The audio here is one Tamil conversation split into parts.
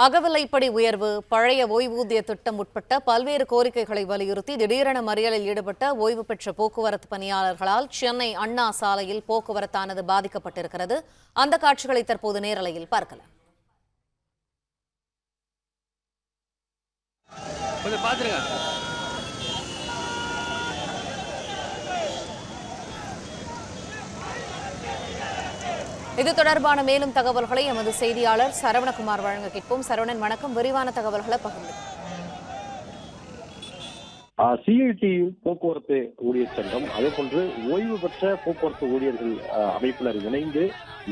அகவிலைப்படி உயர்வு, பழைய ஓய்வூதிய திட்டம் உட்பட்ட பல்வேறு கோரிக்கைகளை வலியுறுத்தி திடீரென மறியலில் ஈடுபட்ட ஓய்வு பெற்ற போக்குவரத்து பணியாளர்களால் சென்னை அண்ணா சாலையில் போக்குவரத்தானது பாதிக்கப்பட்டிருக்கிறது. அந்த காட்சிகளை தற்போது நேரலையில் பார்க்கலாம். இது தொடர்பான மேலும் தகவல்களை எமது செய்தியாளர் சரவணகுமார் வழங்க கேட்போம். சரவணன், வணக்கம். விரிவான தகவல்களை பகிர்ந்து. சிஐடி போக்குவரத்து ஊழியர் சங்கம், அதே போன்று ஓய்வு பெற்ற போக்குவரத்து ஊழியர்கள் அமைப்பினர் இணைந்து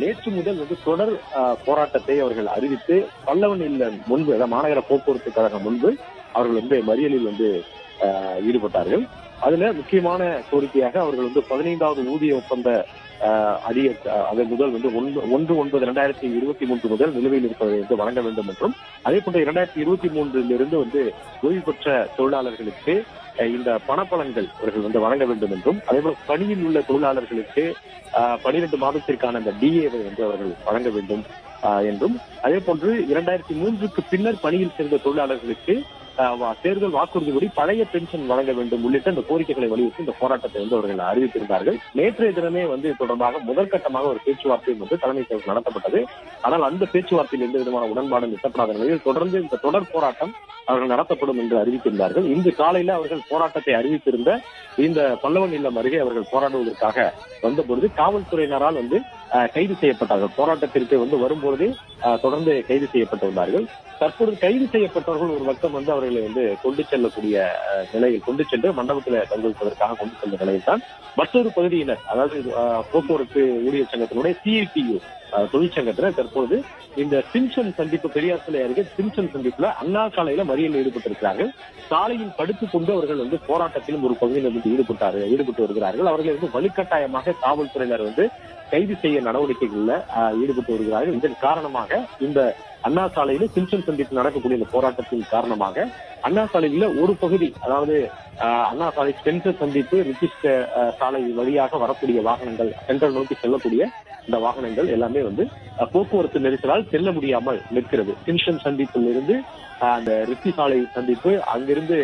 நேற்று முதல் தொடர் போராட்டத்தை அவர்கள் அறிவித்து பல்லவன் இல்ல முன்பு, மாநகர போக்குவரத்து கழகம் முன்பு அவர்கள் மறியலில் ஈடுபட்டார்கள். அதுல முக்கியமான கோரிக்கையாக அவர்கள் 15வது ஊதிய ஒப்பந்த அதன் முதல் 1/9/2023 முதல் நிலுவையில் இருப்பதை வழங்க வேண்டும் என்றும், அதே போன்று 2023 ஓய்வு பெற்ற தொழிலாளர்களுக்கு இந்த பணப்பலன்கள் அவர்கள் வழங்க வேண்டும் என்றும், அதே போல பணியில் உள்ள தொழிலாளர்களுக்கு 12 மாதத்திற்கான அந்த டிஏவை அவர்கள் வழங்க வேண்டும் என்றும், அதே போன்று 2003க்கு பின்னர் பணியில் சேர்ந்த தொழிலாளர்களுக்கு தேர்தல் வாக்குறுதிப்படி பழைய பென்ஷன் வழங்க வேண்டும் உள்ளிட்ட இந்த கோரிக்கைகளை வலியுறுத்தி இந்த போராட்டத்தை அவர்கள் அறிவித்திருந்தார்கள். நேற்றைய தினமே தொடர்பாக முதற்கட்டமாக ஒரு பேச்சுவார்த்தை தலைமை செயலர் நடத்தப்பட்டது. ஆனால் அந்த பேச்சுவார்த்தையில் எந்த விதமான உடன்பாடும் எட்டப்படாத நிலையில் தொடர்ந்து இந்த தொடர் போராட்டம் அவர்கள் நடத்தப்படும் என்று அறிவித்திருந்தார்கள். இன்று காலையில அவர்கள் போராட்டத்தை அறிவித்திருந்த இந்த பல்லவன் இல்லம் அருகே அவர்கள் போராடுவதற்காக வந்தபொழுது காவல்துறையினரால் கைது செய்யப்பட்டார்கள். போராட்டத்திற்கு வரும்பொழுதே தொடர்ந்து கைது செய்யப்பட்டிருந்தார்கள். தற்போது கைது செய்யப்பட்டவர்கள் ஒரு பக்கம் அவர்களை கொண்டு செல்லக்கூடிய நிலையில் கொண்டு சென்று மண்டபத்தில் தங்குவதற்காக கொண்டு சென்ற நிலையில் தான் மற்றொரு பகுதியினர், அதாவது போக்குவரத்து ஊழியர் சங்கத்தினுடைய சிஐடியு தொழிற்சங்கத்தினர் தற்போது இந்த சிம்சன் சந்திப்பு, பெரியார் சிலை அருகே சிம்சன் சந்திப்புல அண்ணா சாலையில மறியலில் ஈடுபட்டிருக்கிறார்கள். சாலையில் படுத்துக் கொண்டு அவர்கள் போராட்டத்திலும் ஒரு பகுதியில் ஈடுபட்டு வருகிறார்கள். அவர்களை வலுக்கட்டாயமாக காவல்துறையினர் கைது செய்ய நடவடிக்கைகள்ல ஈடுபட்டு வருகிறார்கள். இதன் காரணமாக இந்த அண்ணா சாலையில சிம்சன் சந்திப்பு நடக்கக்கூடிய இந்த போராட்டத்தின் காரணமாக அண்ணா சாலையில ஒரு பகுதி, அதாவது அண்ணா சாலை ஸ்பென்சர் சந்திப்பு ரிச்சிஸ்ட் சாலை வழியாக வரக்கூடிய வாகனங்கள், சென்ட்ரல் நோக்கி செல்லக்கூடிய இந்த வாகனங்கள் எல்லாமே போக்குவரத்து நெரிசலால் செல்ல முடியாமல் நிற்கிறது. சிம்சன் சந்திப்பில் இருந்து அந்த ரிச்சி சாலை சந்திப்பு, அங்கிருந்து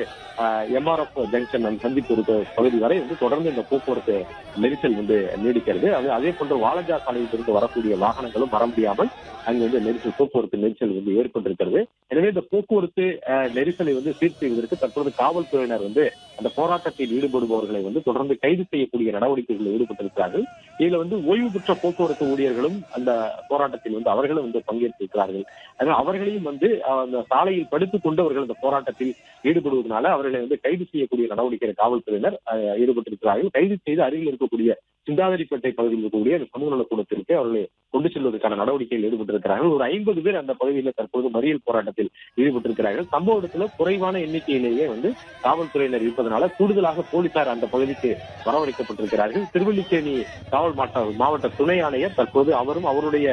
எம்ஆர்எஃப் ஜங்ஷன் சந்திப்பு இருக்க பகுதி வரை தொடர்ந்து இந்த போக்குவரத்து நெரிசல் நீடிக்கிறது. அதே போன்று வாலஜா சாலையில் இருந்து வரக்கூடிய வாகனங்களும் வர முடியாமல் அங்கு போக்குவரத்து நெரிசல் ஏற்பட்டிருக்கிறது. எனவே இந்த போக்குவரத்து நெரிசலை சீர் செய்வதற்கு தற்போது காவல்துறையினர் அந்த போராட்டத்தில் ஈடுபடுபவர்களை தொடர்ந்து கைது செய்யக்கூடிய நடவடிக்கைகளில் ஈடுபட்டிருக்கிறார்கள். இதுல ஓய்வு பெற்ற போக்குவரத்து ஊழியர்களும் அந்த போராட்டத்தில் அவர்களும் பங்கேற்றிருக்கிறார்கள். அதனால் அவர்களையும் அந்த சாலையில் படுத்துக் கொண்டு அவர்கள் இந்த போராட்டத்தில் ஈடுபடுவதனால அவர்களை கைது செய்யக்கூடிய நடவடிக்கையில் காவல்துறையினர் ஈடுபட்டிருக்கிறார்கள். கைது செய்து அருகில் இருக்கக்கூடிய சிந்தாதிரிப்பேட்டை பகுதியில் இருக்கக்கூடிய சமூக நலக்கூடத்திற்கு அவர்களை கொண்டு செல்வதற்கான நடவடிக்கையில் ஈடுபட்டிருக்கிறார்கள். ஒரு 50 பேர் அந்த பகுதியில் தற்போது மறியல் போராட்டத்தில் ஈடுபட்டிருக்கிறார்கள். சம்பவ இடத்துல குறைவான எண்ணிக்கையிலேயே காவல்துறையினர் இருப்பதனால கூடுதலாக போலீசார் அந்த பகுதிக்கு வரவழைக்கப்பட்டிருக்கிறார்கள். திருவல்லிக்கேணி காவல் மாவட்ட துணை ஆணையர் தற்போது அவரும் அவருடைய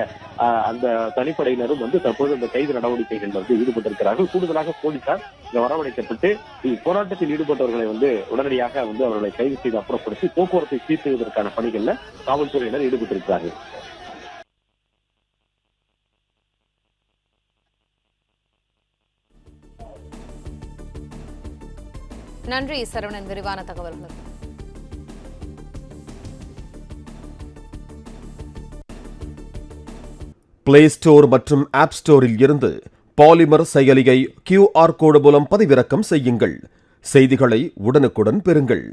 அந்த தனிப்படையினரும் தற்போது அந்த கைது நடவடிக்கைகள் ஈடுபட்டிருக்கிறார்கள். கூடுதலாக போலீசார் வரவழைக்கப்பட்டு போராட்டத்தில் ஈடுபட்டவர்களை உடனடியாக அவர்களை கைது செய்து அப்புறப்படுத்தி போக்குவரத்தை சீர் செய்வதற்கான பணிகள்ல காவல்துறையினர் ஈடுபட்டிருக்கிறார்கள். நன்றி சரவணன், விரிவான தகவல்கள். பிளே ஸ்டோர் மற்றும் ஆப் ஸ்டோரில் இருந்து பாலிமர் செயலியை QR கோடு மூலம் பதிவிறக்கம் செய்யுங்கள். செய்திகளை உடனுக்குடன் பெறுங்கள்.